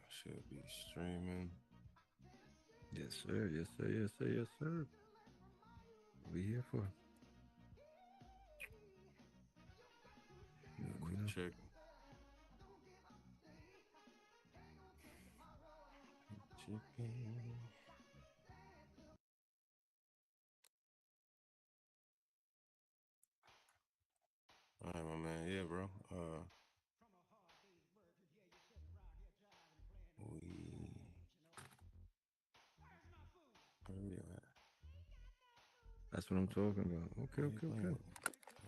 Should be streaming. Yes, sir. Yes, sir. Yes, sir. Yes, sir. We here for. Do a You quick know. check. Chicken. All right, my man. Yeah, bro. We where we at? That's what I'm talking about. Okay, What are you okay, playing okay. with?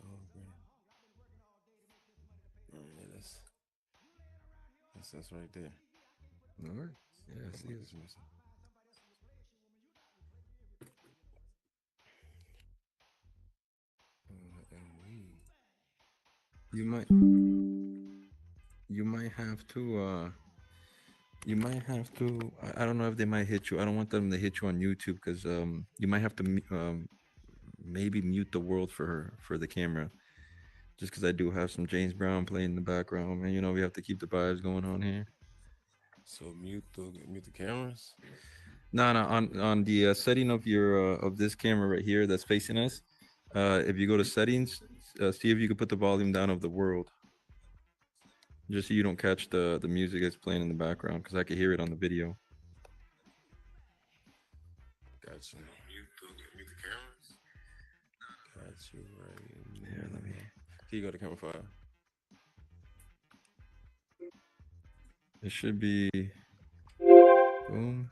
Oh, okay. Yeah, that's right there. All right. Yeah, I What see link it. is missing? And You might, you might have to, you might have to. I don't know if they might hit you. I don't want them to hit you on YouTube because you might have to maybe mute the world for the camera. Just because I do have some James Brown playing in the background, and you know we have to keep the vibes going on here. so mute the cameras. No, no, on the setting of your of this camera right here that's facing us. If you go to settings, see if you can put the volume down of the world, just so you don't catch the music that's playing in the background, because I could hear it on the video. Got you. Mute the cameras. Got you right Here, let me. now. Can you go to camera 5? It should be boom.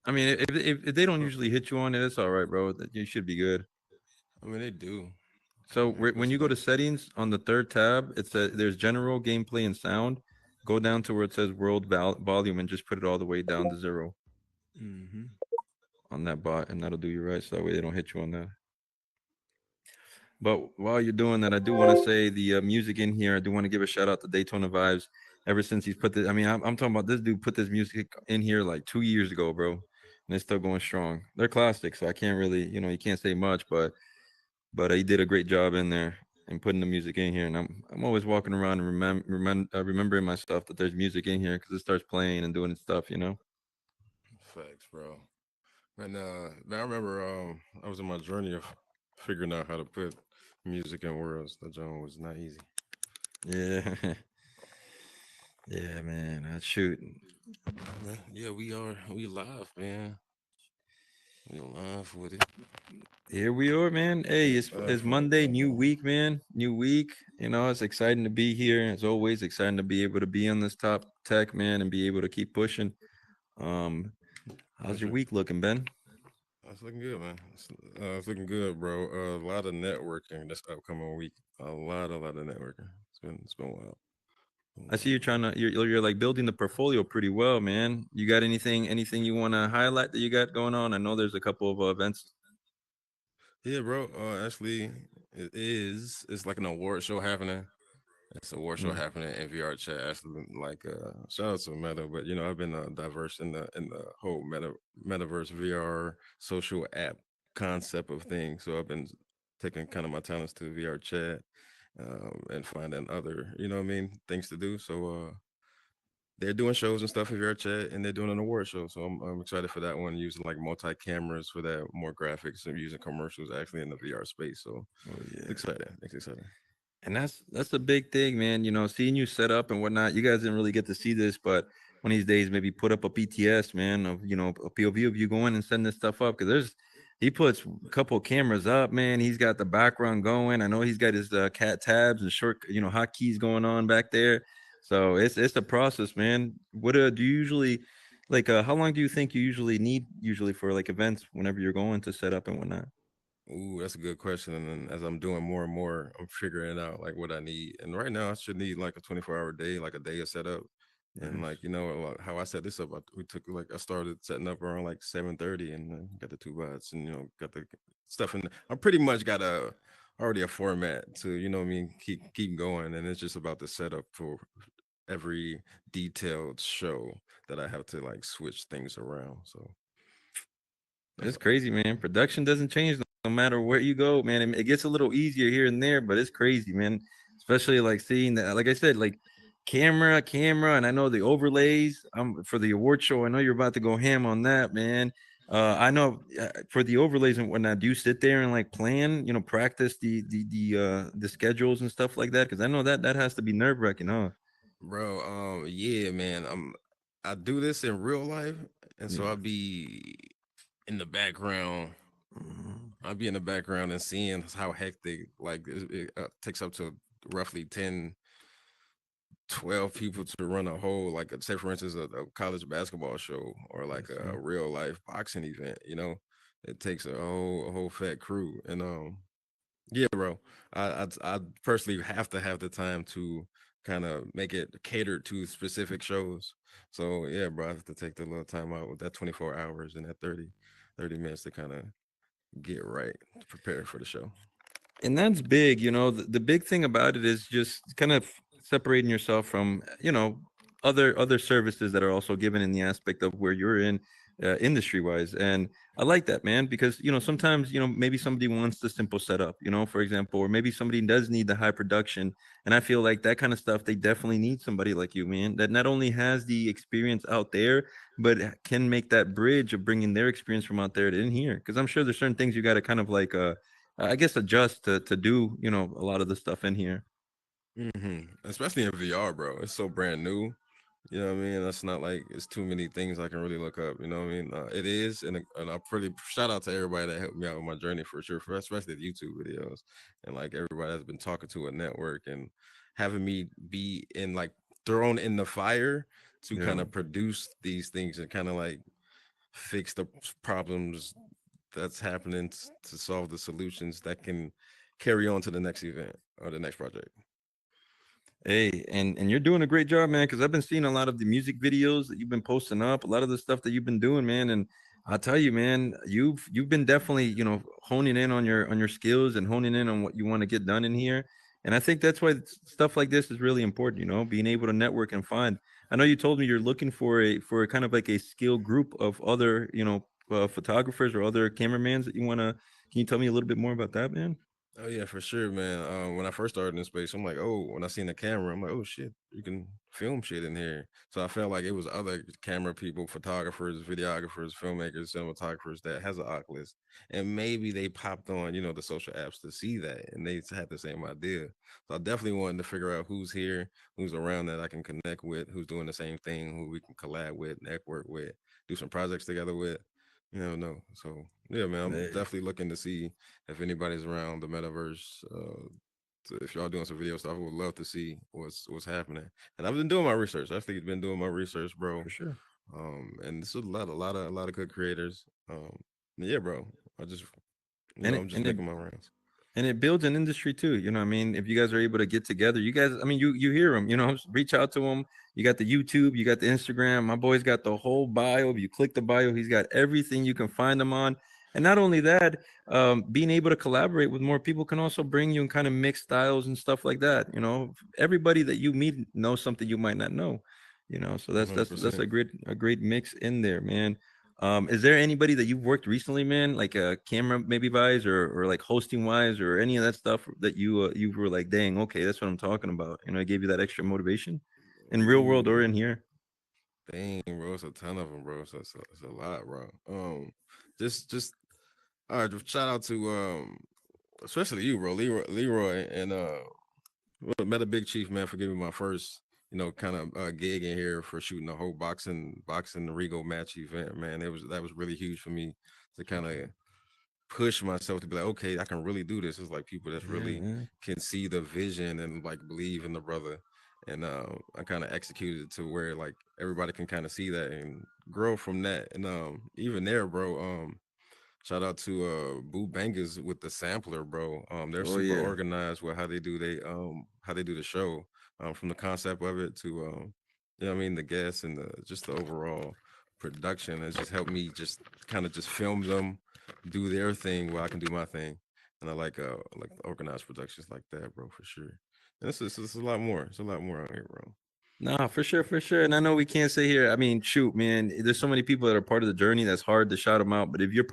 I mean, if they don't Oh, usually hit you on it, it's all right, bro. You should be good. I mean they do. So But when you go to settings on the third tab, it's there's general gameplay and sound. Go down to where it says world volume and just put it all the way down to 0 mm-hmm. on that bot, and that'll do you right. So that way they don't hit you on that. But while you're doing that, I do want to say the music in here. I do want to give a shout out to Daytona Vibes. Ever since he's put this, I mean, I'm talking about this dude put this music in here like 2 years ago, bro, and it's still going strong. They're classics, so I can't really, you can't say much, but he did a great job in there and putting the music in here. And I'm always walking around and remembering my stuff that there's music in here because it starts playing and doing its stuff. Facts, bro. And man, I remember I was in my journey of figuring out how to put music in worlds. That joint was not easy. Yeah, yeah, man. That's shoot. Man, yeah, we live, man. We live with it. Here we are, man. Hey, it's For Monday, new week, man. New week. It's exciting to be here. It's always exciting to be able to be on this top tech, man, and be able to keep pushing. Um, how's your sure. week looking, Ben? It's looking good, man. It's looking good, bro. A lot of networking this upcoming week. A lot of networking. It's been wild. Been I see you're wild. trying to you're like building the portfolio pretty well, man. You got anything you want to highlight that you got going on? I know there's a couple of events. Yeah, bro. Actually, it's like an award show happening. It's a award show Mm. happening in VR chat. Actually, like shout out to Meta, but I've been diverse in the whole metaverse VR social app concept of things. So I've been taking kind of my talents to VR chat and finding other what I mean things to do. So they're doing shows and stuff in VR chat, and they're doing an award show. So I'm excited for that one. Using like multi cameras for that, more graphics, and using commercials actually in the VR space. So Oh it's yeah. exciting. It's exciting. And that's the big thing, man. Seeing you set up and whatnot. You guys didn't really get to see this, but one of these days, maybe put up a PTS, man, of a POV of you going and setting this stuff up. Because he puts a couple of cameras up, man. He's got the background going. I know he's got his cat tabs and short, hotkeys going on back there. So it's a process, man. What do you usually like? How long do you think you usually need for like events whenever you're going to set up and whatnot? Ooh, that's a good question. And then as I'm doing more and more, I'm figuring out like what I need. And right now, I should need like a 24-hour day, like a day of setup. And Nice. like like, how I set this up, we took like I started setting up around like 7:30, and got the two bots, and got the stuff in. I pretty much got already a format to what I mean keep going, and it's just about the setup for every detailed show that I have to like switch things around. So that's It's crazy, man. Production doesn't change no matter where you go, man. It gets a little easier here and there, but it's crazy, man. Especially like seeing that, like I said, like camera, and I know the overlays for the award show. I know you're about to go ham on that, man. I know for the overlays and whatnot. Do you sit there and like plan, practice the schedules and stuff like that? Because I know that has to be nerve wracking, huh? Bro, yeah, man. I do this in real life, and so Yeah. I'll be in the background. Mhm. I'll be in the background and seeing how hectic, like it takes up to roughly 10, 12 people to run a whole, like, say for instance, a college basketball show or like Yes, a sir. real life boxing event. It takes a whole fat crew, and yeah, bro. I personally have to have the time to kind of make it catered to specific shows. So yeah, bro, I have to take the little time out with that 24 hours and that 30 minutes to kind of get right, prepare for the show. And that's big. The big thing about it is just kind of separating yourself from other services that are also given in the aspect of where you're in, industry wise. And I like that, man, because sometimes maybe somebody wants the simple setup, for example, or maybe somebody does need the high production. And I feel like that kind of stuff, they definitely need somebody like you, man, that not only has the experience out there, but can make that bridge of bringing their experience from out there to in here. Because I'm sure there's certain things you got to kind of like I guess adjust to do a lot of the stuff in here. Especially in VR, bro. It's so brand new. You know what I mean? That's not like it's too many things I can really look up. You know what I mean? It is, and I pretty shout out to everybody that helped me out with my journey for sure, especially the YouTube videos, and like everybody that's been talking to a network and having me be in like thrown in the fire to Yeah. kind of produce these things and kind of like fix the problems that's happening to solve the solutions that can carry on to the next event or the next project. Hey, and you're doing a great job, man. Because I've been seeing a lot of the music videos that you've been posting up, a lot of the stuff that you've been doing, man. And I'll tell you, man, you've been definitely honing in on your skills and honing in on what you want to get done in here. And I think that's why stuff like this is really important. Being able to network and find. I know you told me you're looking for a kind of like a skill group of other photographers or other cameramans that you want to. Can you tell me a little bit more about that, man? Oh yeah, for sure, man. When I first started in space, I'm like, oh, when I seen the camera, I'm like, oh shit, you can film shit in here. So I felt like it was other camera people, photographers, videographers, filmmakers, cinematographers that has an Oculus, and maybe they popped on, the social apps to see that, and they had the same idea. So I definitely wanted to figure out who's here, who's around that I can connect with, who's doing the same thing, who we can collab with, network with, do some projects together with. No. So yeah, man, I'm Hey, definitely looking to see if anybody's around the metaverse. If y'all doing some video stuff, I would love to see what's happening. And I've been doing my research. I've actually been doing my research, bro. for sure. And it's a lot of good creators. Yeah, bro. I just, And I'm it, just and it making my rounds. and it builds an industry too. I mean, if you guys are able to get together, you guys, I mean, you hear them, reach out to them. You got the YouTube, you got the Instagram. My boy's got the whole bio. If you click the bio, he's got everything you can find him on. And not only that, being able to collaborate with more people can also bring you and kind of mix styles and stuff like that. Everybody that you meet knows something you might not know. So that's that's that's 100%. a great mix in there, man. Is there anybody that you've worked recently, man, like a camera maybe wise or like hosting wise or any of that stuff that you were like, dang, okay, that's what I'm talking about. It gave you that extra motivation in real world or Ooh, in here. dang, bro. It's a ton of them, bro. So it's a lot, bro. Just all right. Shout out to especially you, bro, Leroy, and well, met a big chief, man, for giving me my first, kind of gig in here for shooting the whole boxing Regal match event, man. That was really huge for me to kind of push myself to be like, okay, I can really do this. It's like people that Yeah, really man. can see the vision and like believe in the brother. And I kind of executed it to where like everybody can kind of see that and grow from that. And even there, bro, shout out to Boo Bangers with the sampler, bro. They're Oh super yeah. organized with how they do the show, from the concept of it to what I mean, the guests and the overall production has just helped me just kind of just film them do their thing while I can do my thing. And I like organized productions like that, bro, for sure. And it's a lot more. It's a lot more out here, bro. No, for sure, for sure. And I know we can't say here. I mean, shoot, man, there's so many people that are part of the journey that's hard to shout them out. But if you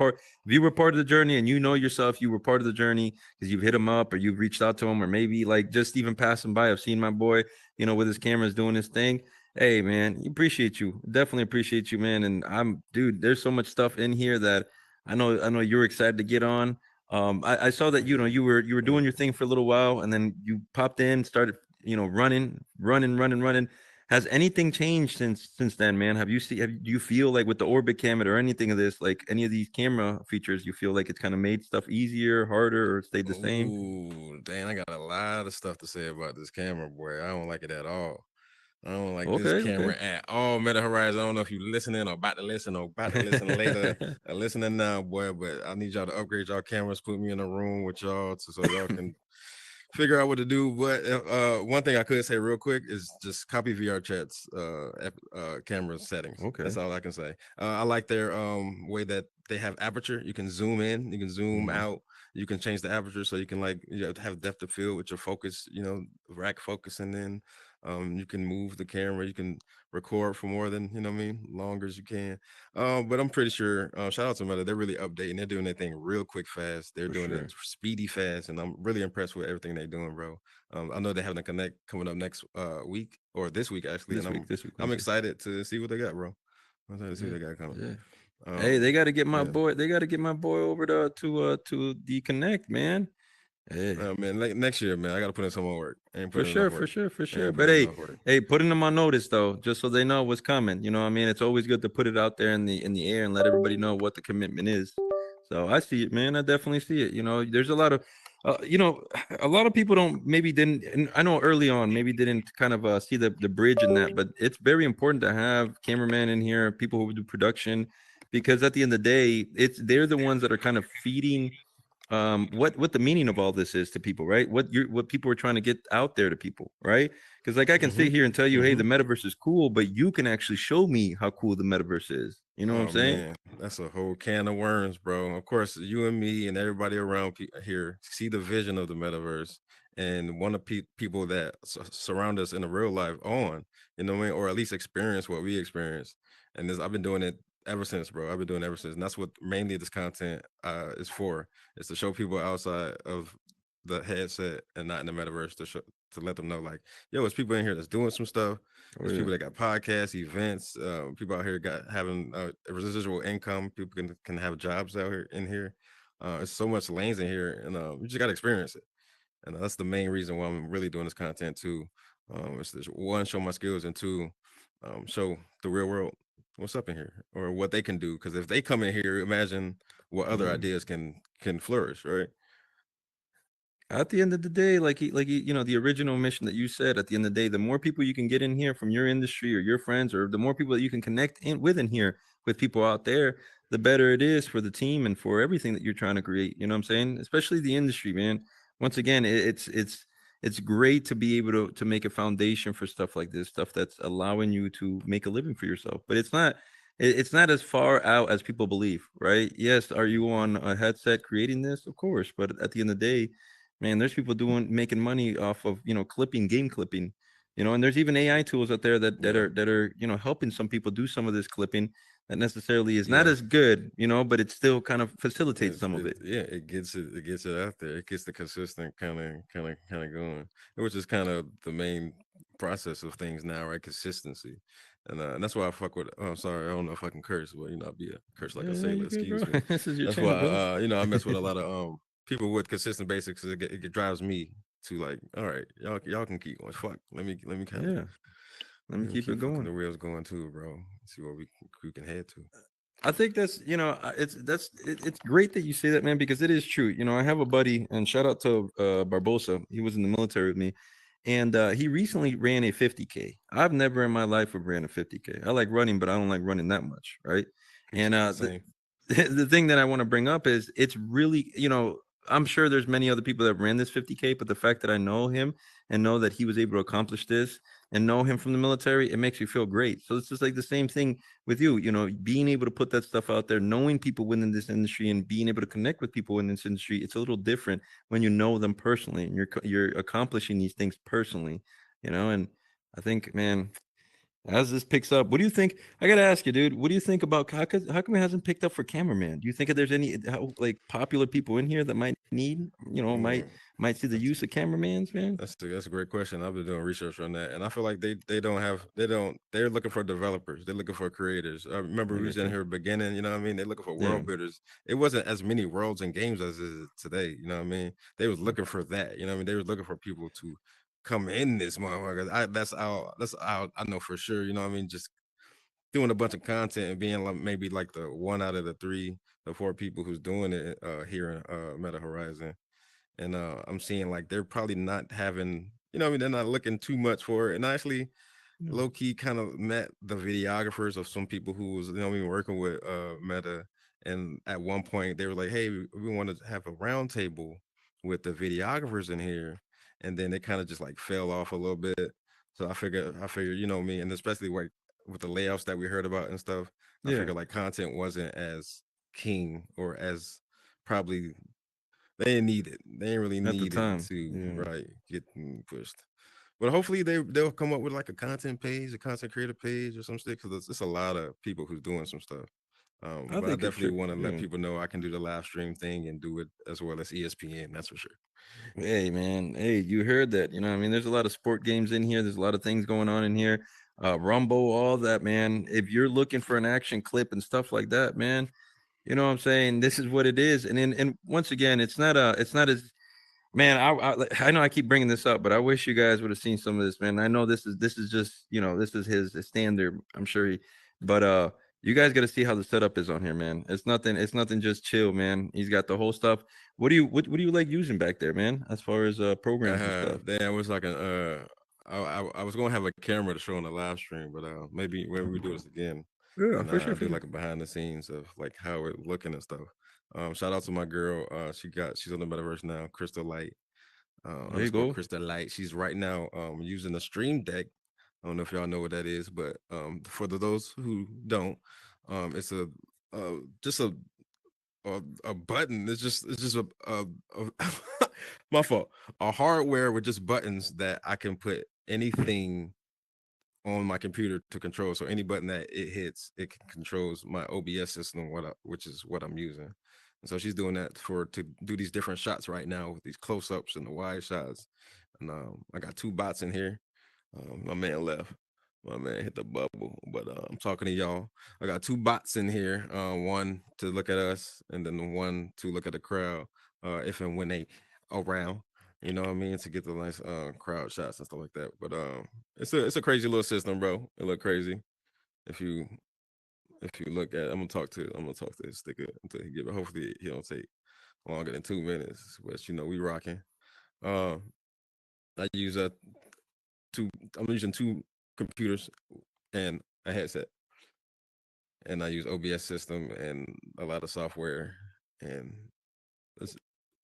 were part of the journey and you know yourself, you were part of the journey because you've hit them up or you've reached out to them or maybe like just even passing by. I've seen my boy. with his cameras doing his thing. Hey, man, appreciate you. Definitely appreciate you, man. And dude, there's so much stuff in here that I know you're excited to get on. I saw that you were doing your thing for a little while, and then you popped in, started running. Has anything changed since then, man? Do you feel like with the orbit camera or anything of this, like any of these camera features, you feel like it's kind of made stuff easier, harder, or stayed the same? Ooh, dang, I got a lot of stuff to say about this camera, boy. I don't like it at all. I don't like this Okay, okay. camera at all. Meta Horizon. I don't know if you're listening or about to listen later or listening now, boy. But I need y'all to upgrade y'all cameras, put me in a room with y'all so y'all can figure out what to do. But one thing I could say real quick is just copy VR Chat's camera settings. Okay. That's all I can say. I like their way that they have aperture. You can zoom in, you can zoom Mhm. out, you can change the aperture so you can have depth of field with your focus, rack focusing in. You can move the camera, you can record for more than what I mean, longer as you can. But I'm pretty sure, shout out to Meta, they're really updating. They're doing their thing real quick, fast. They're For doing it sure. speedy, fast, and I'm really impressed with everything they're doing, bro. I know they're having a connect coming up next week or this week actually, and This week, I'm Wednesday. excited to see what they got, bro. I'm excited to see Yeah. what they got coming. Yeah. Hey, Um, they got to get my yeah. boy. They got to get my boy over to the Connect, man. Hey, Man, next year, man, I got to put in some more work. I ain't for putting enough sure, for work. sure, for I sure. ain't But putting hey, enough work. putting them on notice though, just so they know what's coming. You know what I mean? It's always good to put it out there in the air and let everybody know what the commitment is. So I see it, man. I definitely see it. There's a lot of a lot of people don't maybe didn't and I know early on maybe didn't kind of see the bridge in that, but it's very important to have cameramen in here, people who do production, because at the end of the day, they're the ones that are kind of feeding what the meaning of all this is to people, right? What people are trying to get out there to people, right? Because like I can Mm-hmm. sit here and tell you, hey, Mm-hmm. the metaverse is cool, but you can actually show me how cool the metaverse is. You know what I'm Oh saying? man, that's a whole can of worms, bro. Of course, you and me and everybody around here see the vision of the metaverse and want to people that surround us in the real life on, what I mean, or at least experience what we experience. And I've been doing it ever since, bro. I've been doing it ever since, and that's what mainly this content is for. Is to show people outside of the headset and not in the metaverse to let them know, like, yo, there's people in here that's doing some stuff. Oh There's yeah. people that got podcasts, events. People out here having residual income. People can have jobs out here in here. There's so much lanes in here, and you just got to experience it. And that's the main reason why I'm really doing this content too. It's this, one, show my skills, and two, show the real world what's up in here or what they can do. Because if they come in here, imagine what other Yeah. ideas can flourish, right? At the end of the day, the original mission that you said, at the end of the day, the more people you can get in here from your industry or your friends, or the more people that you can connect in here with people out there, the better it is for the team and for everything that you're trying to create. You know what I'm saying? Especially the industry, man. Once again, it's great to be able to make a foundation for stuff like this, stuff that's allowing you to make a living for yourself. But it's not as far out as people believe, right? Yes, are you on a headset creating this? Of course, but at the end of the day, man, there's people making money off of game clipping, and there's even AI tools out there Yeah, that are helping some people do some of this clipping that necessarily is not yeah. as good, but it still kind of facilitates It's some of it it. yeah, it gets it out there. It gets the consistent kind of going, which is kind of the main process of things now, right? Consistency, and that's why I fuck with. Oh, I'm sorry, I don't know if I can curse, but I'll be a curse like Yeah, a yeah, sailor. you good, bro. Excuse me. This is your That's why channel, brother. I mess with a lot of people with consistent basics. It drives me to like, all right, y'all can keep going. Fuck, let me kind of Yeah, let me keep it keep fucking going. the wheels going too, bro. See what we can head to. I think it's great that you say that, man, because it is true. I have a buddy, and shout out to Barbosa. He was in the military with me, and he recently ran a 50K. I've never in my life have ran a 50K. I like running, but I don't like running that much, right? And Same. the thing that I want to bring up is it's really, I'm sure there's many other people that ran this 50K, but the fact that I know him and know that he was able to accomplish this and know him from the military, it makes me feel great. So it's just like the same thing with you, being able to put that stuff out there, knowing people within this industry and being able to connect with people in this industry. It's a little different when you know them personally and you're accomplishing these things personally, and I think, man, As this picks up, what do you think? I gotta ask you, dude. What do you think about how come it hasn't picked up for cameraman? Do you think that there's any like popular people in here that might need, Mm, might see the that's use of cameramans, man? that's a great question. I've been doing research on that, and I feel like they don't have they don't they're looking for developers. They're looking for creators. I remember I we was got in you. here beginning. You know what I mean? They're looking for Yeah, world builders. It wasn't as many worlds and games as it is today. You know what I mean? They was looking for that. You know what I mean? They was looking for people to come in this motherfucker. That's how I know for sure. You know what I mean? Just doing a bunch of content and being like maybe like the one out of the three, the four people who's doing it here in Meta Horizon. And I'm seeing like they're probably not having, you know, what I mean, they're not looking too much for it. And I actually yeah, low key kind of met the videographers of some people who was, you know, we working with Meta. And at one point they were like, "Hey, we want to have a round table with the videographers in here," and then they kind of just like fell off a little bit. So I figured, you know me, and especially like with the layouts that we heard about and stuff, I yeah. figured like content wasn't as king or as probably they didn't need it. They didn't really At the need it time, to yeah. right get pushed. But hopefully they'll come up with like a content page, a content creator page or some shit because it's a lot of people who's doing some stuff. I But I think it definitely should. want to let Yeah. people know I can do the live stream thing and do it as well as ESPN. That's for sure. Hey, man. Hey, you heard that? You know, I mean, there's a lot of sport games in here. There's a lot of things going on in here. Rumble, all that, man. If you're looking for an action clip and stuff like that, man, you know what I'm saying? This is what it is. And once again, it's not as man, I know I keep bringing this up, but I wish you guys would have seen some of this, man. I know this is just this is his standard. I'm sure but you guys got to see how the setup is on here, man. It's nothing just chill, man. He's got the whole stuff. What do you like using back there, man? As far as programs and stuff. There was like an I was gonna have a camera to show on the live stream, but maybe when we do this again, Yeah, and for sure, I for do sure. like a behind the scenes of like how it looking and stuff. Shout out to my girl. She's on the metaverse now, Crystal Light, There you underscore go. Crystal Light. She's right now using the Stream Deck. I don't know if y'all know what that is, but for those who don't, it's just a button. It's just a my fault. A hardware with just buttons that I can put anything on my computer to control. So any button that it hits, it controls my OBS system, which is what I'm using. And so she's doing that to do these different shots right now with these close ups and the wide shots. And I got two bots in here. My man left. My man hit the bubble. But I'm talking to y'all. I got two bots in here. One to look at us, and then the one to look at the crowd. If and when they around. You know what I mean? To get the nice crowd shots and stuff like that. But it's a crazy little system, bro. It look crazy. If you if you look at I'm gonna talk to this sticker until he give it. Hopefully he don't take longer than 2 minutes. But we rocking. Uh I use two I'm using two computers and a headset. And I use OBS system and a lot of software. And it's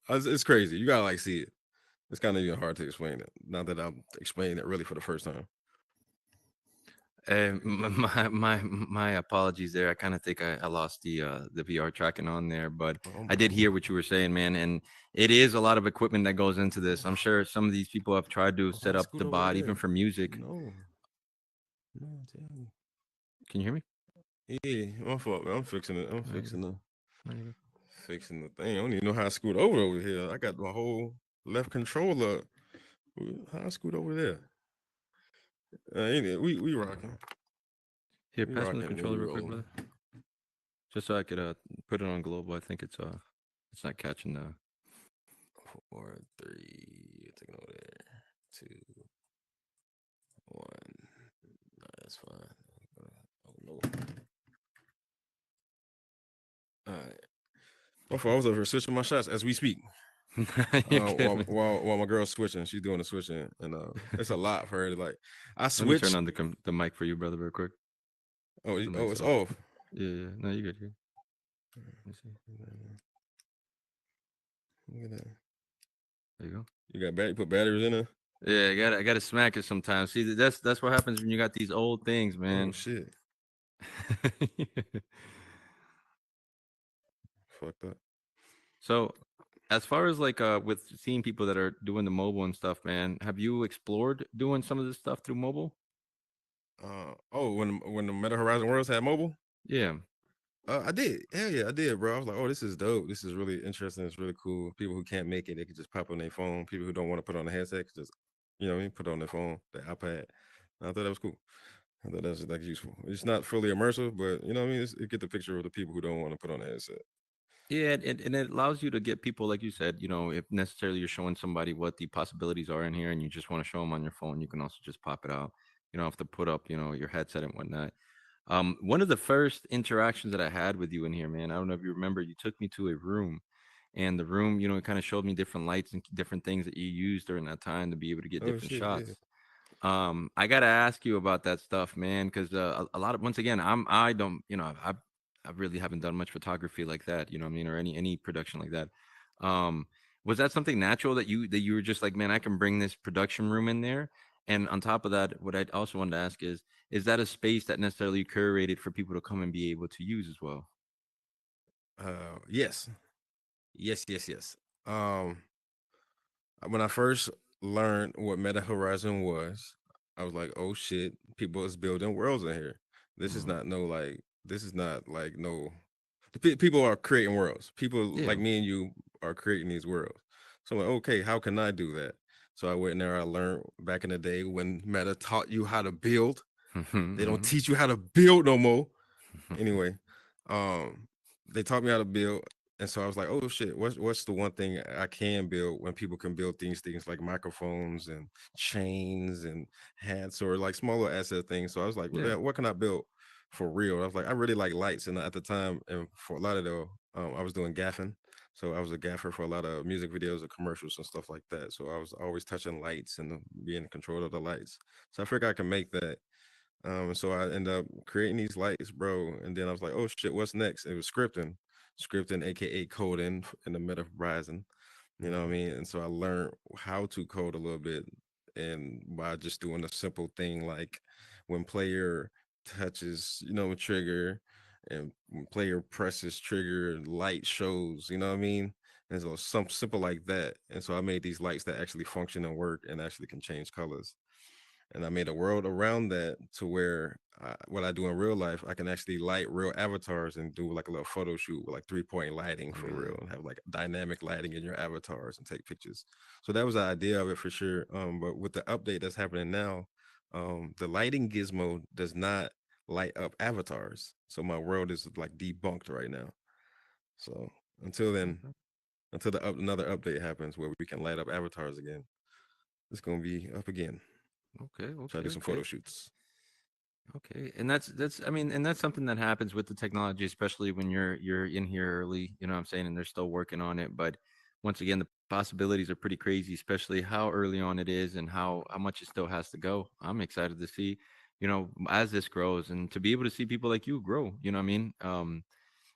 it's crazy. You gotta like see it. It's kind of even hard to explain it. Not that I'm explaining it really for the first time. My apologies there. I kind of think I lost the VR tracking on there, but Oh, I did hear what you were saying, man. And it is a lot of equipment that goes into this. I'm sure some of these people have tried to why set up scoot the over bot, even there? for music. No, no, damn. Can you hear me? Yeah, my fault, man. I'm fixing it. I'm No, you're good. No, you're good. fixing the thing. I don't even know how I scoot over here. I got my whole left controller. How I scoot over there? Anyway, we rocking. Here, We pass me the rocking and controller we real quick, rolling. brother, just so I could put it on global. I think it's not catching the. 4, 3. Taking over there. 2, 1. Nah, that's fine. Oh no. All right. My fault. I was over here switching my shots as we speak. You're good, While man. while my girl's switching, she's doing the switching, and it's a lot for her to like. I Let me turn switched. on the mic for you, brother, real quick. Oh, The oh, mic's it's off. off. Yeah, yeah. No, you're good. Let me see. Look at that. There you go. You put batteries in there. Yeah, I gotta smack it sometimes. See, that's what happens when you got these old things, Oh man. shit, fucked up. So, as far as like with seeing people that are doing the mobile and stuff, man, have you explored doing some of this stuff through mobile? Oh, when the Meta Horizon Worlds had mobile. Yeah. I did. Hell yeah, I did, bro. I was like, oh, this is dope. This is really interesting. It's really cool. People who can't make it, they could just pop on their phone. People who don't want to put on a headset, could just, you know what I mean, put on their phone, their iPad. I thought that was cool. I thought that was like useful. It's not fully immersive, but you know what I mean? It get the picture of the people who don't want to put on a headset. Yeah, and it allows you to get people, like you said, if necessarily you're showing somebody what the possibilities are in here and you just want to show them on your phone, you can also just pop it out. You don't have to put up, your headset and whatnot. One of the first interactions that I had with you in here, man, I don't know if you remember, you took me to a room, and the room, it kind of showed me different lights and different things that you used during that time to be able to get Oh different shit, yeah. shots. I gotta ask you about that stuff, man, because a lot of, once again, I don't, I really haven't done much photography like that, you know what I mean, or any production like that. Um, was that something natural that you were just like, man, I can bring this production room in there? And on top of that, what I also wanted to ask is that a space that necessarily curated for people to come and be able to use as well? Yes, yes. Um, when I first learned what Meta Horizon was, I was like, oh shit, people is building worlds in here. This is Hmm. not no like this is not like no people are creating worlds. People Yeah. like me and you are creating these worlds. So I'm like, okay, how can I do that? So I went in there, I learned back in the day when Meta taught you how to build. They don't Hmm. teach you how to build no more. Anyway, um, they taught me how to build, and so I was like, "Oh shit, what's the one thing I can build when people can build things like microphones and chains and hats or like smaller asset things?" So I was like, "Well, Yeah. then what can I build for real?" I was like, "I really like lights," and at the time, and for a lot of though, I was doing gaffing. So I was a gaffer for a lot of music videos and commercials and stuff like that. So I was always touching lights and being in control of the lights. So I figured I can make that. So I ended up creating these lights, bro. And then I was like, oh shit, what's next? It was scripting, aka coding in the meta horizon. You know what I Hmm. mean? And so I learned how to code a little bit and by just doing a simple thing like when player touches, trigger and when player presses trigger, light shows, you know what I mean? And so some simple like that. And so I made these lights that actually function and work and actually can change colors, and I made a world around that to where what I do in real life, I can actually light real avatars and do like a little photo shoot with like 3 point lighting for real, Yeah. and have like dynamic lighting in your avatars and take pictures. So that was the idea of it for sure. But with the update that's happening now, the lighting gizmo does not light up avatars. So my world is like debunked right now. So until then, Okay. until another update happens where we can light up avatars again, it's gonna be up again. Okay. Try to Okay. do some photo Okay. shoots. Okay, and that's I mean, and that's something that happens with the technology, especially when you're in here early, you know what I'm saying, and they're still working on it. But once again, the possibilities are pretty crazy, especially how early on it is and how much it still has to go. I'm excited to see, as this grows and to be able to see people like you grow, you know what I mean?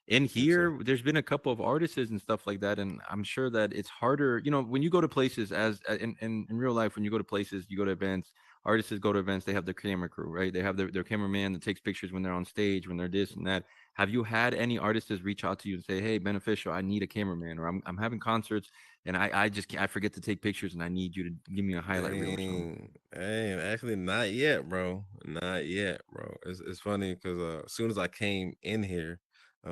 In Yes, sir. here there's been a couple of artists and stuff like that, and I'm sure that it's harder, when you go to places as in real life, when you go to places, you go to events, artists go to events, they have their camera crew, right? They have their cameraman that takes pictures when they're on stage, when they're this and that. Have you had any artists reach out to you and say, hey, Beneficial, I need a cameraman, or I'm having concerts and I just can't, I forget to take pictures and I need you to give me a highlight reel or something? Dang. Hey, actually not yet, bro. Not yet, bro. It's funny because as soon as I came in here,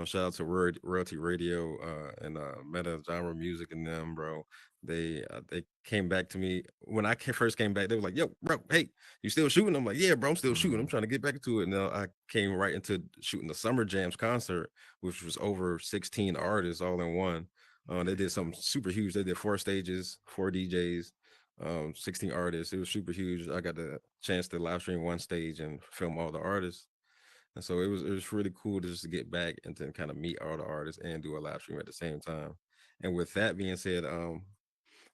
shout out to Royalty Radio and Meta Genre Music and them, bro. They came back to me when first came back. They were like, "Yo, bro, hey, you still shooting?" I'm like, "Yeah, bro, I'm still shooting. I'm Hmm. trying to get back into it." And now I came right into shooting the Summer Jams concert, which was over 16 artists all in one. They did something super huge. They did 4 stages, 4 DJs, 16 artists. It was super huge. I got the chance to live stream one stage and film all the artists. And so it was really cool to just get back and to kind of meet all the artists and do a live stream at the same time. And with that being said, I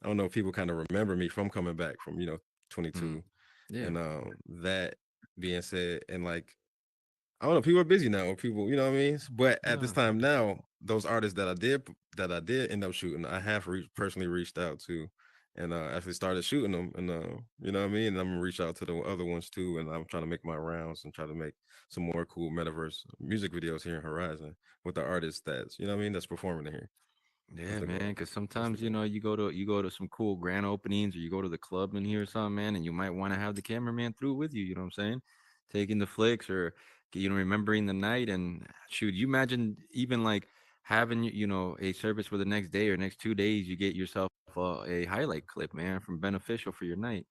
don't know if people kind of remember me from coming back from, Hmm. 22. Yeah. And that being said, and like I don't know, people are busy now. People, you know what I mean? But at this No, for time sure. now, those artists that I did end up shooting, I have personally reached out to and actually started shooting them. And you know what I mean? And I'm gonna reach out to the other ones too. And I'm trying to make my rounds and try to make some more cool metaverse music videos here in Horizon with the artists that's, you know what I mean, that's performing in here. I Yeah, think man. Because that's the sometimes goal. you go to some cool grand openings, or you go to the club in here or something, man, and you might want to have the cameraman through with you. You know what I'm saying? taking the flicks, or remembering the night. And shoot, you imagine even like having a service for the next day or next 2 days, you get yourself a highlight clip, man, from Beneficial for your night.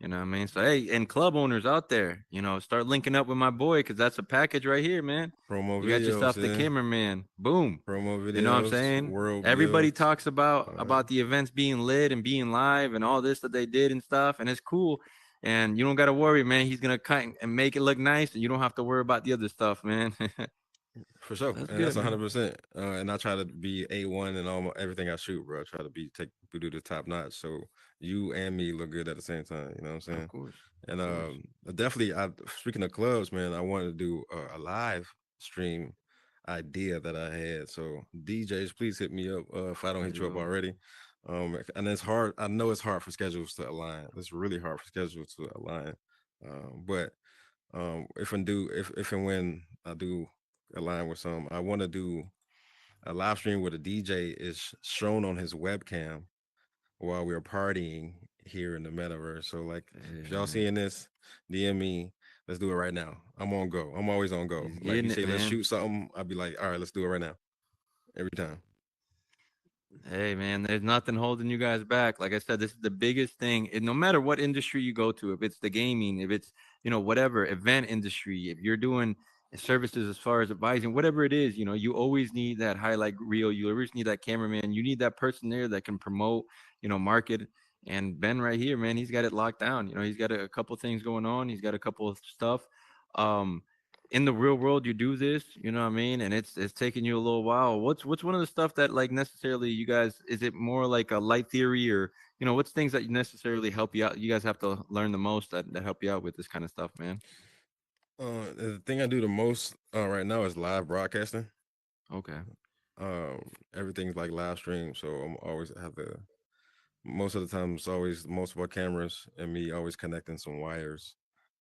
You know what I mean? So hey, and club owners out there, start linking up with my boy, because that's a package right here, man. Promo You got videos, yourself the yeah. cameraman. Boom. Promo You know what I'm videos, saying? world Everybody builds. talks about Uh, about the events being lit and being live and all this that they did and stuff, and it's cool. And you don't got to worry, man. He's gonna cut and make it look nice, and you don't have to worry about the other stuff, man. For sure, That's and good, that's man. 100%. And I try to be A1 and everything I shoot, bro. I try to be take do the top notch, so you and me look good at the same time. You know what I'm Of saying? course, And of course. definitely, I speaking of clubs, man, I wanted to do a live stream idea that I had. So DJs, please hit me up if I don't There hit you you up go. already. And it's hard. I know it's hard for schedules to align. It's really hard for schedules to align. But if and when I do align with some, I want to do a live stream where the DJ is shown on his webcam while we're partying here in the metaverse. So like, Hey, if y'all man. seeing this, DM me. Let's do it right now. I'm on go. I'm always on go. He's Like you getting it, say, let's man. shoot something. I'll be like, all right, let's do it right now. Every time. Hey man, there's nothing holding you guys back. Like I said, this is the biggest thing. And no matter what industry you go to, if it's the gaming, if it's whatever event industry, if you're doing services as far as advising, whatever it is, you always need that highlight reel. You always need that cameraman. You need that person there that can promote, market. And Ben right here, man, he's got it locked down. He's got a couple things going on. He's got a couple of stuff. Um, in the real world you do this, you know what I mean, and it's taking you a little while. What's one of the stuff that like necessarily you guys, is it more like a light theory, or what's things that necessarily help you out, you guys have to learn the most, that help you out with this kind of stuff, man? The thing I do the most right now is live broadcasting. Okay. Everything's like live stream, so I'm always have to. Most of the time, it's always multiple cameras and me always connecting some wires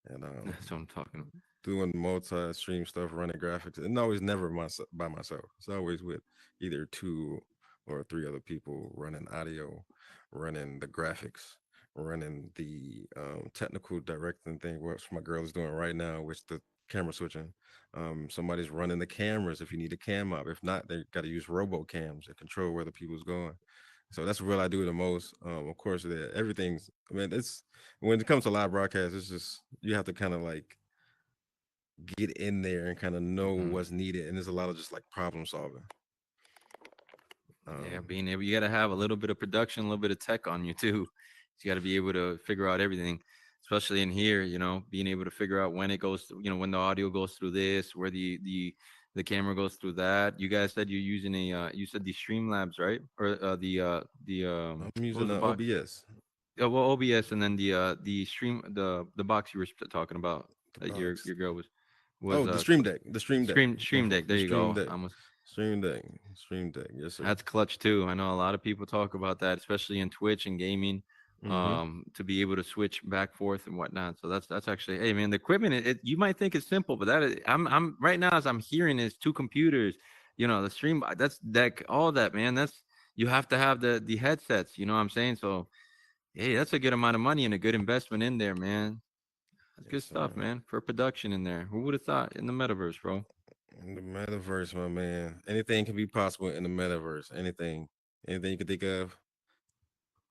and That's what I'm talking about. doing multi-stream stuff, running graphics, and always never by myself. It's always with either two or three other people running audio, running the graphics, running the technical directing thing, which my girl is doing right now, which the camera switching. Somebody's running the cameras if you need a cam up. If not, they got to use robo cams to control where the people's going. So that's what I do the most. Of course, everything's. I mean, it's when it comes to live broadcast, it's just you have to kind of like get in there and kind of know Hmm. what's needed. And there's a lot of just like problem solving. Yeah, Um, being able, you got to have a little bit of production, a little bit of tech on you too. You got to be able to figure out everything, especially in here. Being able to figure out when it goes, when the audio goes through this, where the camera goes through that. You guys said you're using you said the Streamlabs, right? Or I'm what using was the the box? OBS, Well, OBS, and then the the box you were talking about, the that your box. girl was Oh, the Stream Deck, the Stream Deck, Stream Deck. the There you Stream go. Deck, I almost Stream Deck, Stream Deck. Yes, sir. That's clutch too. I know a lot of people talk about that, especially in Twitch and gaming, Mm-hmm. to be able to switch back forth and whatnot. So that's actually, hey man, the equipment. You might think it's simple, but I'm right now, as I'm hearing, is two computers. The stream. That's deck. All that, man. That's, you have to have the headsets. You know what I'm saying? So hey, that's a good amount of money and a good investment in there, man. That's good Yes, stuff, sir. man. For production in there. Who would have thought, in the metaverse, bro? In the metaverse, my man. Anything can be possible in the metaverse. Anything you can think of,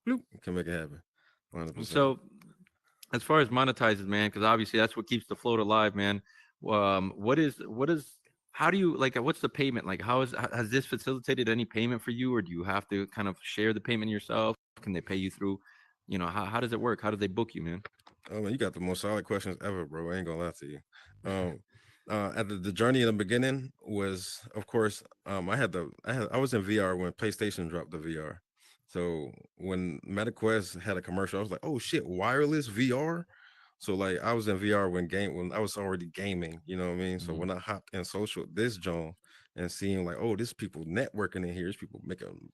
bloop, can make it happen. 100%. So as far as monetizes, man, because obviously that's what keeps the float alive, man. What is how do you, like, what's the payment like? Has this facilitated any payment for you, or do you have to kind of share the payment yourself? Can they pay you through, how does it work? How do they book you, man? Oh man, you got the most solid questions ever, bro. I ain't gonna lie to you. Um, at the journey in the beginning was, of course, I was in VR when PlayStation dropped the VR. So when MetaQuest had a commercial, I was like, oh shit, wireless VR. So like I was in VR when I was already gaming, you know what I mean? So Hmm. when I hopped in social this John and seeing like, oh, this people networking in here, there's people making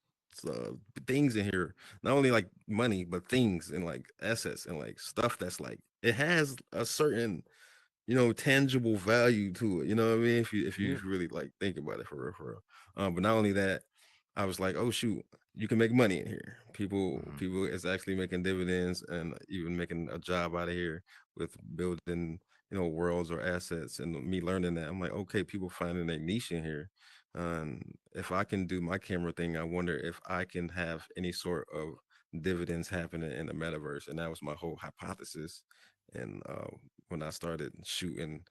uh, things in here, not only like money, but things and like assets and like stuff that's like it has a certain tangible value to it. You know what I mean? If you Yeah. really like think about it for real, for real. But not only that, I was like, oh shoot, you can make money in here. Hmm. People is actually making dividends and even making a job out of here with building worlds or assets, and me learning that, I'm like, okay, people finding a niche in here. If I can do my camera thing, I wonder if I can have any sort of dividends happening in the metaverse, and that was my whole hypothesis. And when I started shooting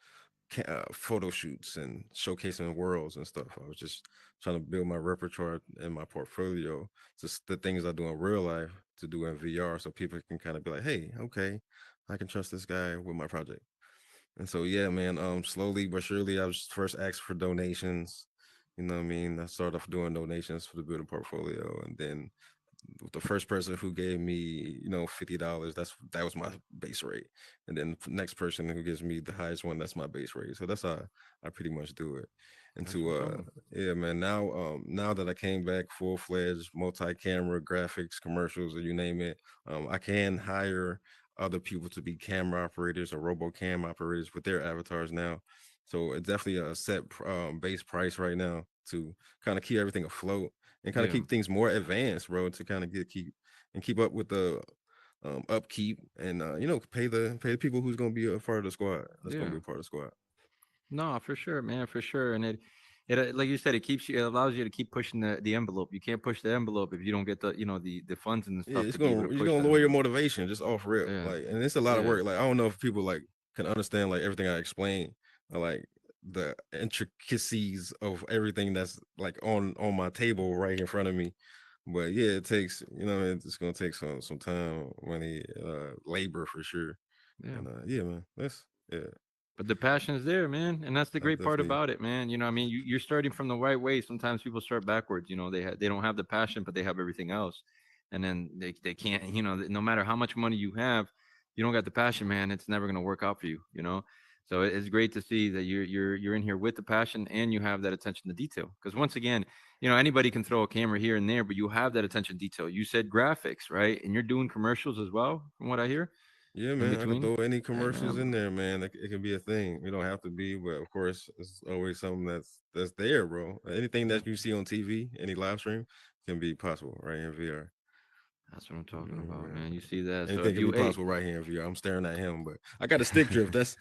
photo shoots and showcasing worlds and stuff, I was just trying to build my repertoire and my portfolio, just the things I do in real life to do in VR, so people can kind of be like, hey, okay, I can trust this guy with my project. And so yeah, man, slowly but surely, I was first asked for donations. You know what I mean? I started off doing donations for the building portfolio, and then the first person who gave me, $50, that was my base rate. And then the next person who gives me the highest one, that's my base rate. So that's how I pretty much do it. And That's what I'm to talking. yeah, man, now that I came back full-fledged, multi-camera, graphics, commercials, or you name it, I can hire other people to be camera operators or robo cam operators with their avatars now. So it's definitely a set base price right now to kind of keep everything afloat and kind of Yeah, keep things more advanced, bro, to kind of keep up with the upkeep, and pay the people who's gonna be a part of the squad. That's gonna yeah. be a part of the squad. No, for sure, man, for sure. And it like you said, it keeps you, it allows you to keep pushing the envelope. You can't push the envelope if you don't get the funds and the Yeah, stuff to be able to you're push gonna that lower your envelope. motivation just off rip. Yeah, Like, and it's a lot of yeah, work. Like, I don't know if people like can understand like everything I explain, or, like the intricacies of everything that's like on my table right in front of me. But yeah, it takes, it's gonna take some time, money, labor for sure. yeah. And yeah, man, that's yeah, But the passion is there, man, and that's the I great part definitely. about it, man. I mean, you're starting from the right way. Sometimes people start backwards. They don't have the passion, but they have everything else, and then they can't. No matter how much money you have, you don't got the passion, man. It's never gonna work out for you. So it's great to see that you're in here with the passion and you have that attention to detail. Because once again, anybody can throw a camera here and there, but you have that attention to detail. You said graphics, right? And you're doing commercials as well, from what I hear, Yeah, in man, I could between. throw any Hey, commercials in man. there, man. It can be a thing. We don't have to be, but of course, it's always something that's there, bro. Anything Yeah. that you see on TV, any live stream, can be possible right here in VR. That's what I'm talking Yeah, about, man. man. You see that? So Anything if can be you, hey, possible right here in VR. I'm staring at him, but I got a stick drift. That's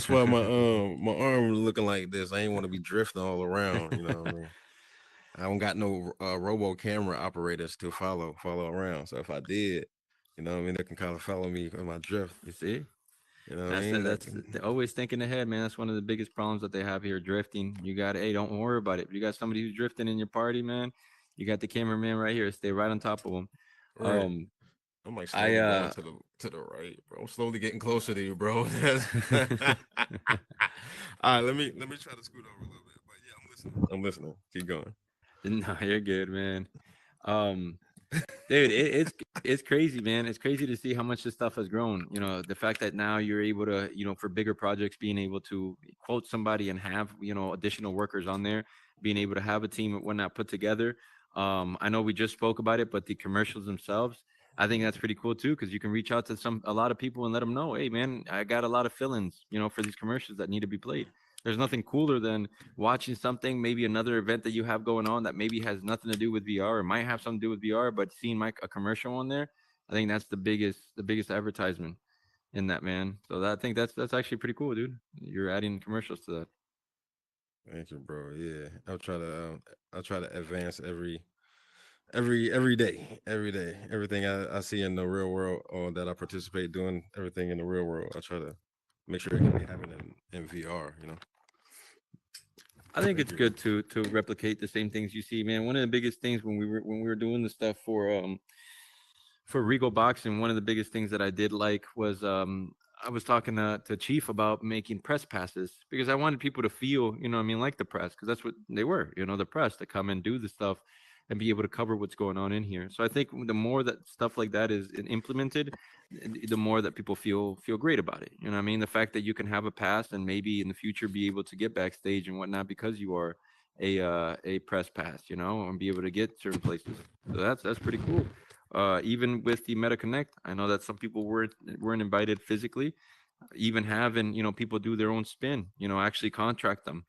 why my arm looking like this. I ain't want to be drifting all around. You know what I mean? I don't got no robo camera operators to follow around. So if I did, what I mean, they can kind of follow me on my drift. you see, You know what I that's the, mean? that's they're always thinking ahead, man. That's one of the biggest problems that they have here, drifting. You got, hey, don't worry about it. If you got somebody who's drifting in your party, man, you got the cameraman right here. Stay right on top of them. Right. Um, I'm like I slowly going to the right, bro. I'm slowly getting closer to you, bro. All right, let me try to scoot over a little bit. But yeah, I'm listening. I'm listening. Keep going. no, you're good, man. Um, Dude, it's crazy, man. It's crazy to see how much this stuff has grown. The fact that now you're able to, for bigger projects, being able to quote somebody and have, additional workers on there, being able to have a team and whatnot put together. I know we just spoke about it, but the commercials themselves, I think that's pretty cool too, because you can reach out to a lot of people and let them know, hey, man, I got a lot of fill-ins, for these commercials that need to be played. There's nothing cooler than watching something, maybe another event that you have going on that maybe has nothing to do with VR or might have something to do with VR, but seeing a commercial on there, I think that's the biggest advertisement in that, man. So I think that's actually pretty cool, dude. You're adding commercials to that. Thank you, bro. Yeah, I'll try to advance every day, every day. Everything I see in the real world or that I participate doing, everything in the real world, I try to make sure it can be happening in VR. I think Thank it's you, bro. good to replicate the same things you see, man. One of the biggest things when we were doing the stuff for Regal Boxing, one of the biggest things that I did like was I was talking to Chief about making press passes because I wanted people to feel, what I mean, like the press, because that's what they were, the press to come and do the stuff and be able to cover what's going on in here. So I think the more that stuff like that is implemented, the more that people feel great about it. You know what I mean? The fact that you can have a pass and maybe in the future be able to get backstage and whatnot because you are a press pass, and be able to get certain places. So that's pretty cool. Even with the Meta Connect, I know that some people weren't invited physically. Even having people do their own spin, actually contract them,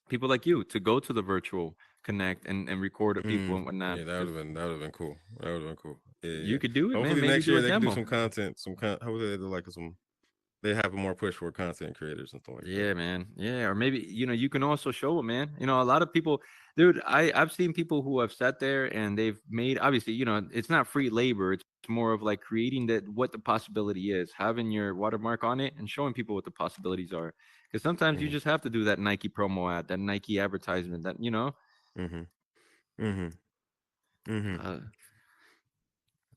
people like you, to go to the virtual Connect and record the people and whatnot, Yeah, because that would have been cool. That would have been cool. Yeah, yeah. you could do it, man. Hopefully Maybe next do year a they can do demo. some content. Hopefully they do like some. they have a more push for content creators and stuff like that. Yeah, man. Yeah, or maybe you can also show them, man. A lot of people, dude. I've seen people who have sat there and they've made, obviously, it's not free labor. It's more of like creating what the possibility is, having your watermark on it, and showing people what the possibilities are. Because sometimes you Mm-hmm. just have to do that Nike promo ad, that Nike advertisement, Mm-hmm. Mm-hmm. Mm-hmm. uh,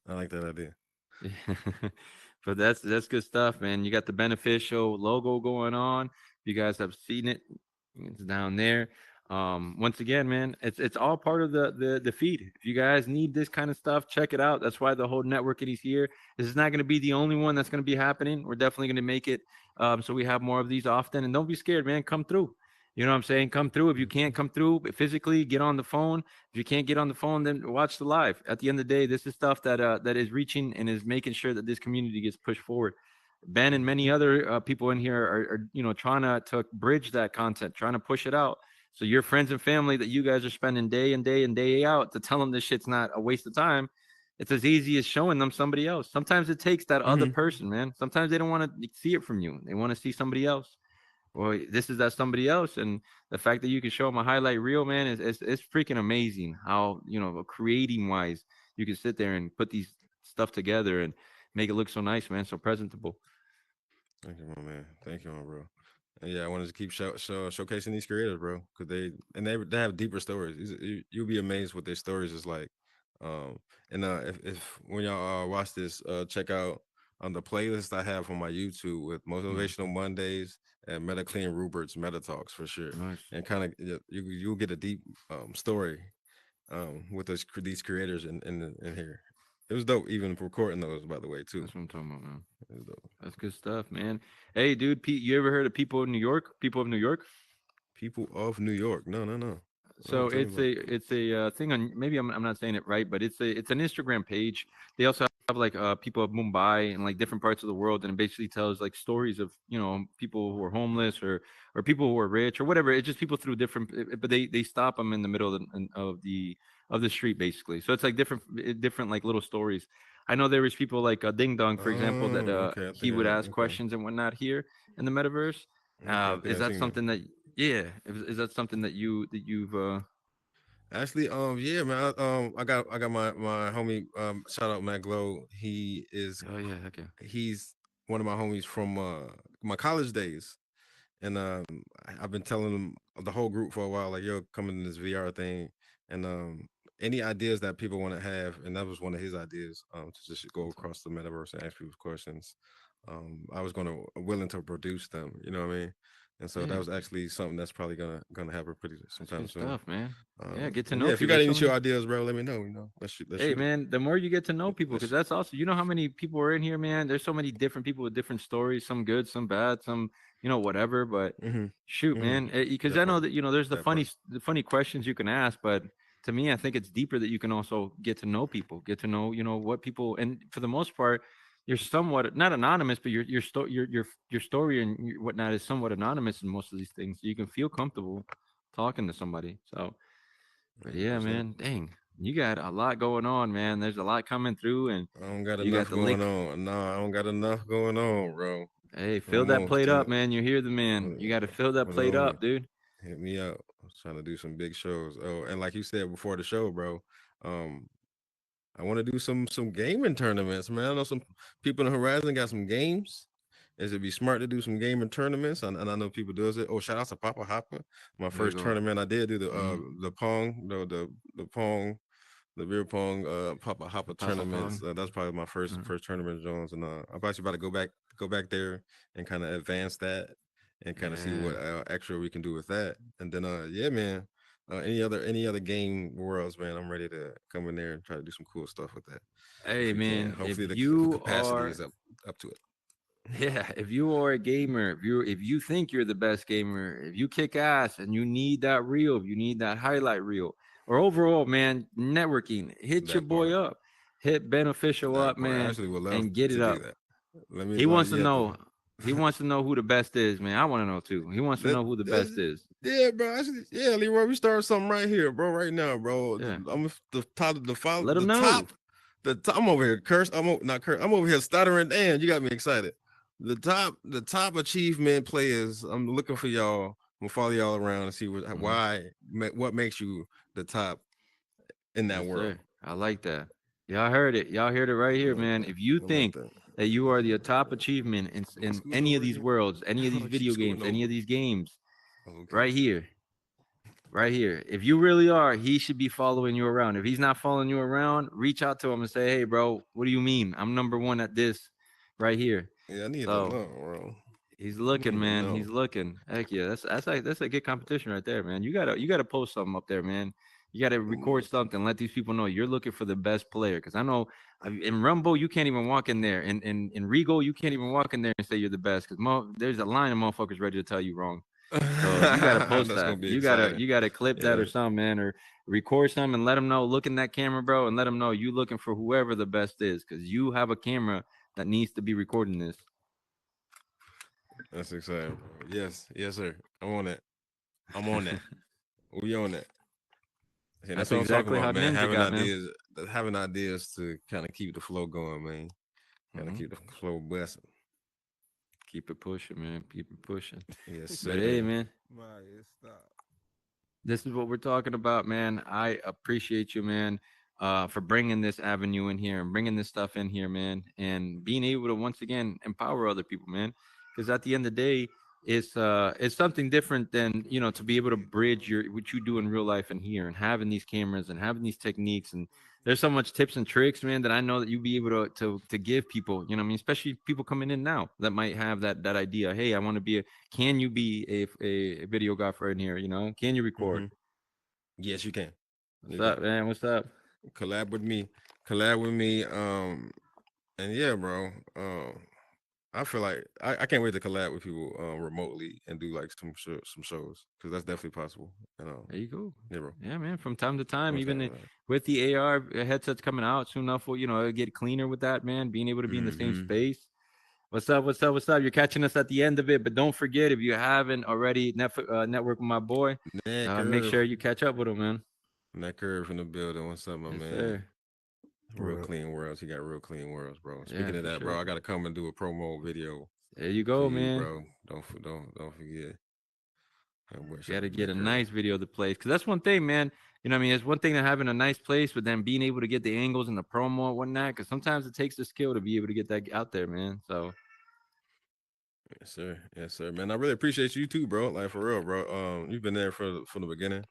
I like that idea. but that's good stuff, man. You got the Beneficial logo going on. You guys have seen it. It's down there. Once again, man, it's all part of the feed. If you guys need this kind of stuff, check it out. That's why the whole network is here. This is not going to be the only one that's going to be happening. We're definitely going to make it so we have more of these often. And don't be scared, man. Come through. You know what I'm saying? Come through. If you can't come through physically, get on the phone. If you can't get on the phone, then watch the live. At the end of the day, this is stuff that is reaching and is making sure that this community gets pushed forward. Ben and many other people in here are trying to bridge that content, trying to push it out. So your friends and family that you guys are spending day and day and day out to tell them this shit's not a waste of time. It's as easy as showing them somebody else. Sometimes it takes that other Mm-hmm. person, man. Sometimes they don't want to see it from you. They want to see somebody else. Well, this is that somebody else, and the fact that you can show them a highlight reel, man, is freaking amazing. How creating wise, you can sit there and put these stuff together and make it look so nice, man, so presentable. Thank you, my man. Thank you, my bro. And yeah, I wanted to keep showcasing these creators, bro, because they have deeper stories. You'll be amazed what their stories is like. Um, and if when y'all watch this, check out on the playlist I have on my YouTube with Yeah, Motivational Mondays and Meta Clean Rupert's Meta Talks for sure, nice. and kind of you'll get a deep story with these creators in here. It was dope, even recording those, by the way, too. That's what I'm talking about, man. It was dope. That's good stuff, man. Hey, dude, Pete, you ever heard of people in New York? People of New York? People of New York. No, no, no. So Tell me it's about. a thing on, maybe I'm not saying it right, but it's an Instagram page. They also have like people of Mumbai and like different parts of the world, and it basically tells like stories of people who are homeless or people who are rich or whatever. It's just people through different, but they stop them in the middle of the street basically. So it's like different like little stories. I know there was people like Ding Dong, for example, that Oh, okay. I he think would ask okay. questions and whatnot here in the metaverse. Okay, I think Is I've that seen that. something that yeah? Is that something that you've Actually, yeah, man. I got my homie. Shout out Matt Glow. Oh yeah, okay. He's one of my homies from my college days, and I've been telling them the whole group for a while, like, yo, come in this VR thing, and any ideas that people want to have, and that was one of his ideas, to just go That's across the metaverse and ask people questions. I was gonna willing to produce them, you know what I mean? And so that yeah, was actually something that's probably gonna happen pretty that's sometime good soon. stuff, man. Yeah, get to And know yeah, if you people. got There's any so show many. ideas, bro, let me know. Let's Hey, shoot it. man, the more you get to know people, because Let's. that's also, how many people are in here, man. There's so many different people with different stories, some good, some bad, some, whatever. But Mm-hmm. shoot, Mm-hmm. man, because That I know part. that there's That part. the funny questions you can ask, but to me, I think it's deeper that you can also get to know people, get to know, what people, and for the most part, you're somewhat not anonymous, but your story and whatnot is somewhat anonymous in most of these things. So you can feel comfortable talking to somebody. So. But yeah, 100%. man, dang, you got a lot going on, man. There's a lot coming through, and I don't got you got enough the going link. on. No, I don't got enough going on, bro. Hey, My fill that mom plate up, still man. You hear the man. You got to fill that was plate on me. up, dude. Hit me up. I was trying to do some big shows. Oh, and like you said before the show, bro, um, I want to do some gaming tournaments, man. I know some people in the horizon got some games. Is it be smart to do some gaming tournaments? And I know people does it. Oh, shout out to Papa Hopper. My There you first go. tournament I did do Mm-hmm. the pong, the pong, the beer pong Papa Hopper The Papa tournaments. Pong. That's probably my Uh, first tournament, Jones. And I'm actually about to go back there and kind of advance that and kind of see what yeah. extra we can do with that. And then yeah, man. Any other game worlds, man? I'm ready to come in there and try to do some cool stuff with that if Hey, we can. man, if Hopefully the you capacity are is up to it. Yeah, if you are a gamer, if you think you're the best gamer, if you kick ass and you need that reel, if you need that highlight reel, or overall, man, networking, hit your That boy part. up, hit Beneficial That up, part. I man, actually would love and get to it do up. that. Let me He like wants to yeah. know. He wants to know who the best is, man. I want to know too. He wants to That, know who the best that is. yeah, bro. Actually, yeah, Leroy, we start something right here, bro. Right now, bro. Yeah, I'm the top, let him the know. top, the top. I'm over here, curse. Not curse. I'm over here stuttering. Damn, you got me excited. the top achievement players. I'm looking for y'all. I'm gonna follow y'all around and see Mhm. why what makes you the top in that Yes, world. sir. I like that. Y'all heard it. Y'all heard it right I here, like man. that. If you I like think that. that you are the top achievement Am I in scooting any of over these again? worlds, any of these I keep video scooting games, any over. of these games, Okay. right here, right here. If you really are, he should be following you around. If he's not following you around, reach out to him and say, "Hey, bro, what do you mean? I'm number one at this, right here." Yeah, I need to So know, bro. he's I need looking, to man. know. He's looking. Heck yeah, that's a good competition right there, man. You gotta post something up there, man. You gotta record something. Let these people know you're looking for the best player. Because I know in Rumble you can't even walk in there. In Regal you can't even walk in there and say you're the best. Because there's a line of motherfuckers ready to tell you wrong. So you gotta post That's gonna that. be You gotta exciting. you gotta clip that Yeah, or something, man, or record something and let them know. Look in that camera, bro, and let them know you looking for whoever the best is. Because you have a camera that needs to be recording this. that's exciting, bro. Yes, yes, sir. I'm on that. I'm on that. We on that. See, that's That's what I'm talking exactly about, how man. Ninja got, man. Having ideas to kind of keep the flow going, man. Kind of Hmm. keep the flow blessing. Keep it pushing, man. Keep it pushing. Yes, But hey, sir. man, My, stop. this is what we're talking about, man. I appreciate you, man, for bringing this avenue in here and bringing this stuff in here, man, and being able to once again empower other people, man. Because at the end of the day, it's something different than to be able to bridge your what you do in real life and here and having these cameras and having these techniques and there's so much tips and tricks, man, that I know that you'll be able to give people. You know, what I mean, especially people coming in now that might have that idea. Hey, I want to be a. Can you be a videographer in here? You know, can you record? Hmm. Yes, you can. What's You can up, man? What's up? collab with me. Collab with me. And yeah, bro. I feel like I can't wait to collab with people remotely and do like some shows because that's definitely possible. And There you go. yeah, bro. Yeah, man. From time to time, What's that? even with the AR headsets coming out soon enough, will it'll get cleaner with that, man. Being able to be in the same Mm-hmm. space. What's up? What's up? What's up? You're catching us at the end of it, but don't forget if you haven't already network with my boy, That make curve. sure you catch up with him, man. That curve in the building. What's up, my Yes, man? sir. Real What up? clean worlds. He got real clean worlds, bro. Yeah, Speaking of for that, sure. bro, I gotta come and do a promo video There you for go, you, man. bro. Don't forget. I wish Got out to to get that a curve. nice video to play because that's one thing, man. You know, what I mean, it's one thing to having a nice place, but then being able to get the angles and the promo and whatnot. Because sometimes it takes the skill to be able to get that out there, man. So Yes, sir. Yes, sir, man. I really appreciate you too, bro. Like for real, bro. You've been there from the beginning.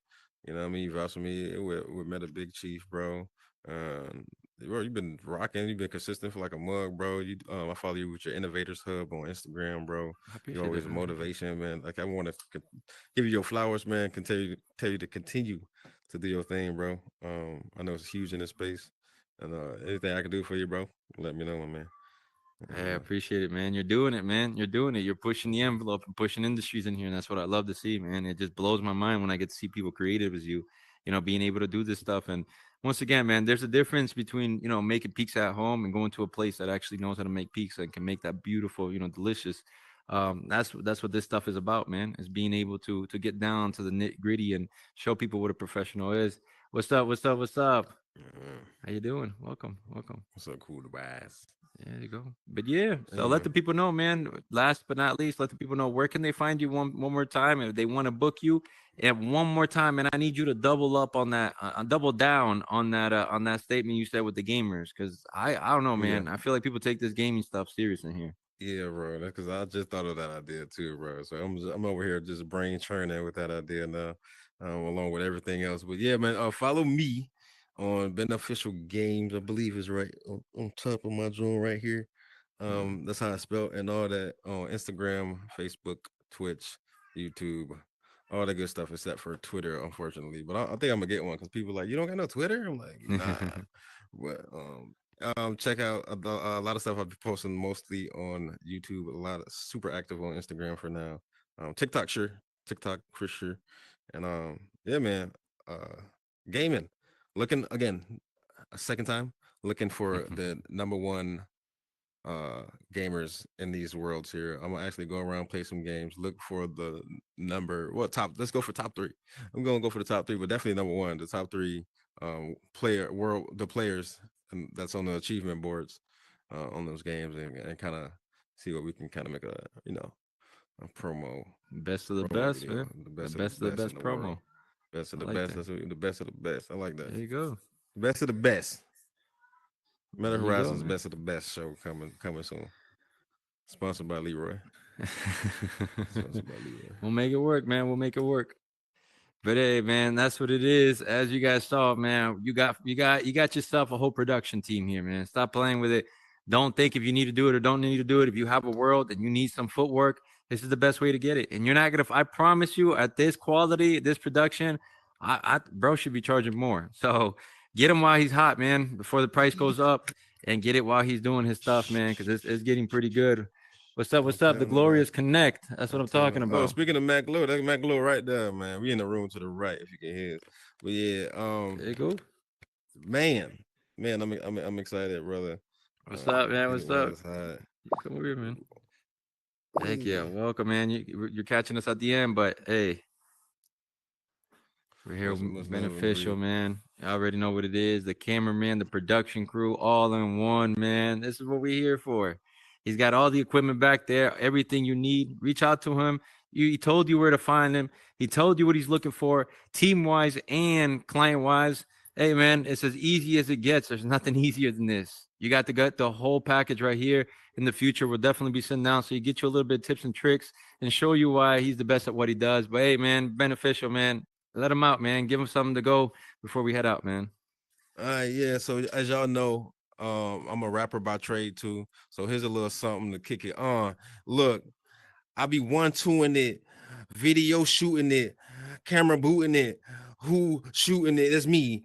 You know what I mean? You've also me. We met a big chief, bro. Um, bro, you've been rocking. You've been consistent for like a mug, bro. I follow you with your Innovators Hub on Instagram, bro. I You're appreciate always it, a man. motivation, man. Like I want to give you your flowers, man. Tell you to continue to do your thing, bro. I know it's huge in this space, and anything I can do for you, bro, let me know, my man. I And appreciate it, man. You're doing it, man. You're doing it. You're pushing the envelope and pushing industries in here, and that's what I love to see, man. It just blows my mind when I get to see people creative as you, being able to do this stuff. And once again, man, there's a difference between making pizza at home and going to a place that actually knows how to make pizza and can make that beautiful, delicious. That's what this stuff is about, man. Is being able to get down to the nit gritty and show people what a professional is. What's up? What's up? What's up? uh, How you doing? Welcome, welcome. so cool to rise. There you go. But yeah, so let Yeah. the people know, man. Last but not least, let the people know where can they find you one more time if they want to book you, and one more time. And I need you to double up on that, double down on that statement you said with the gamers, because I don't know, Yeah. man. I feel like people take this gaming stuff serious in here. Yeah, bro. That's because I just thought of that idea too, bro. So I'm over here just brain churning with that idea now, along with everything else. But yeah, man, follow me on Beneficial Games. I believe is right on top of my joint right here. Mhm. That's how I spell and all that on Instagram, Facebook, Twitch, YouTube, all that good stuff except for Twitter, unfortunately. But I think I'm gonna get one because people are like, you don't got no Twitter. I'm like, nah. But check out a lot of stuff I've been posting mostly on YouTube. A lot of super active on Instagram for now. TikTok, sure, TikTok for sure. And yeah, man. Gaming, looking again a second time, looking for the number one gamers in these worlds here. I'm gonna actually go around, play some games, look for the number well top. Let's go for top three. I'm gonna go for the top three, but definitely number one, the top three the players and that's on the achievement boards on those games and kind of see what we can kind of make a a Best of the promo best, video. man. The The best of the best of the best in best the world. promo. Best of I the like best. that. The best of the best. I like that. There you go. Best of the best. Meta There you go, Horizons man. Best of the Best show coming soon. Sponsored by Leroy. Sponsored by Leroy. We'll make it work, man. We'll make it work. But hey, man, that's what it is. As you guys saw, man, you got yourself a whole production team here, man. Stop playing with it. Don't think if you need to do it or don't need to do it. If you have a world and you need some footwork, this is the best way to get it. And you're not gonna. I promise you, at this quality, this production, bro should be charging more. So get him while he's hot, man, before the price goes up, and get it while he's doing his stuff, man, because it's getting pretty good. What's up? What's Okay, up? The I'm gonna Glorious Connect. That's what I'm talking Oh, about. speaking of Mac Glow, that's Mac Glow right there, man. We in the room to the right if you can hear us. But yeah, There you go. man, I'm excited, brother. What's up, man? Get it What's while up? it's hot. Come over here, man. Heck yeah, Ooh. welcome, man. You're catching us at the end, but hey, we're here Much with love and Beneficial, breathe. man. You already know what it is. The cameraman, the production crew, all in one, man. This is what we're here for. He's got all the equipment back there, everything you need. Reach out to him. He told you where to find him. He told you what he's looking for, team wise and client wise. Hey, man, it's as easy as it gets. There's nothing easier than this. You got the whole package right here. In the future, we'll definitely be sitting down so you get you a little bit of tips and tricks and show you why he's the best at what he does. But hey, man, Beneficial, man, let him out, man. Give him something to go before we head out, man. Yeah. So as y'all know, I'm a rapper by trade too. So here's a little something to kick it on. Look, I be 1-2ing it, video shooting it, camera booting it. Who shooting it? That's me.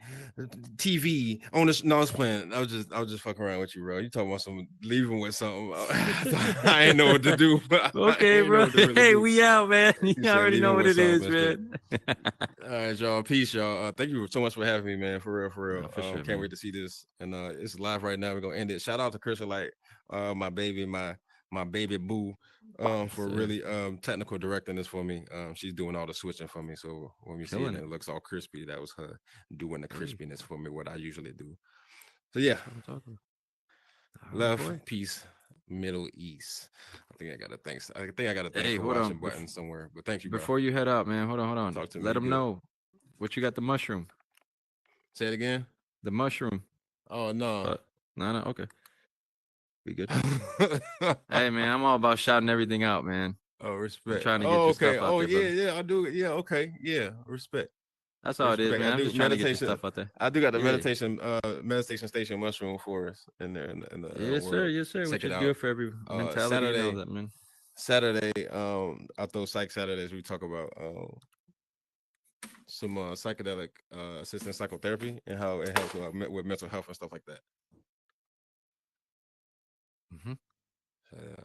TV on the no, I was playing. I was just fucking around with you, bro. You talking about some leaving with something? I ain't know what to do. I Okay, ain't know bro. what to really Hey, do. we out, man. You You said already know leaving what with it something. is, That's great. man. All right, y'all. Peace, y'all. Thank you so much for having me, man. For real, for No, real. for sure, Can't man. wait to see this. And it's live right now. We're gonna end it. Shout out to Crystal, like my baby, my baby boo, Yes, for sir. really technical directing this for me. She's doing all the switching for me. So when we see it Killing and it. it looks all crispy, that was her doing the Hey, crispiness for me, what I usually do. So yeah, that's what I'm talking about. All right, love, boy. peace, Middle East. I think I got a thanks. I think I got a thanks Hey, for hold watching on. button somewhere. But thank you, bro. Before you head out, man, hold on, hold on. Talk to me. Let You them good? know what you got the mushroom. Say it again. The mushroom. Oh no. No, no, okay. We good. Hey, man, I'm all about shouting everything out, man. Oh, I'm respect. trying to get Oh, your okay. stuff out Oh, there, yeah, brother. yeah. I do. Yeah, okay. Yeah, respect. That's all it is, Respect. I man. I'm do just trying to get your meditation. stuff out there. I do got the Yeah. meditation station mushroom for us in there in the Yes, sir. world. Yes, sir. Check Which it is out. good for every mentality and all Saturday, that, man. I throw psych Saturdays. We talk about some psychedelic assistant psychotherapy and how it helps with mental health and stuff like that. Mm-hmm. Yeah.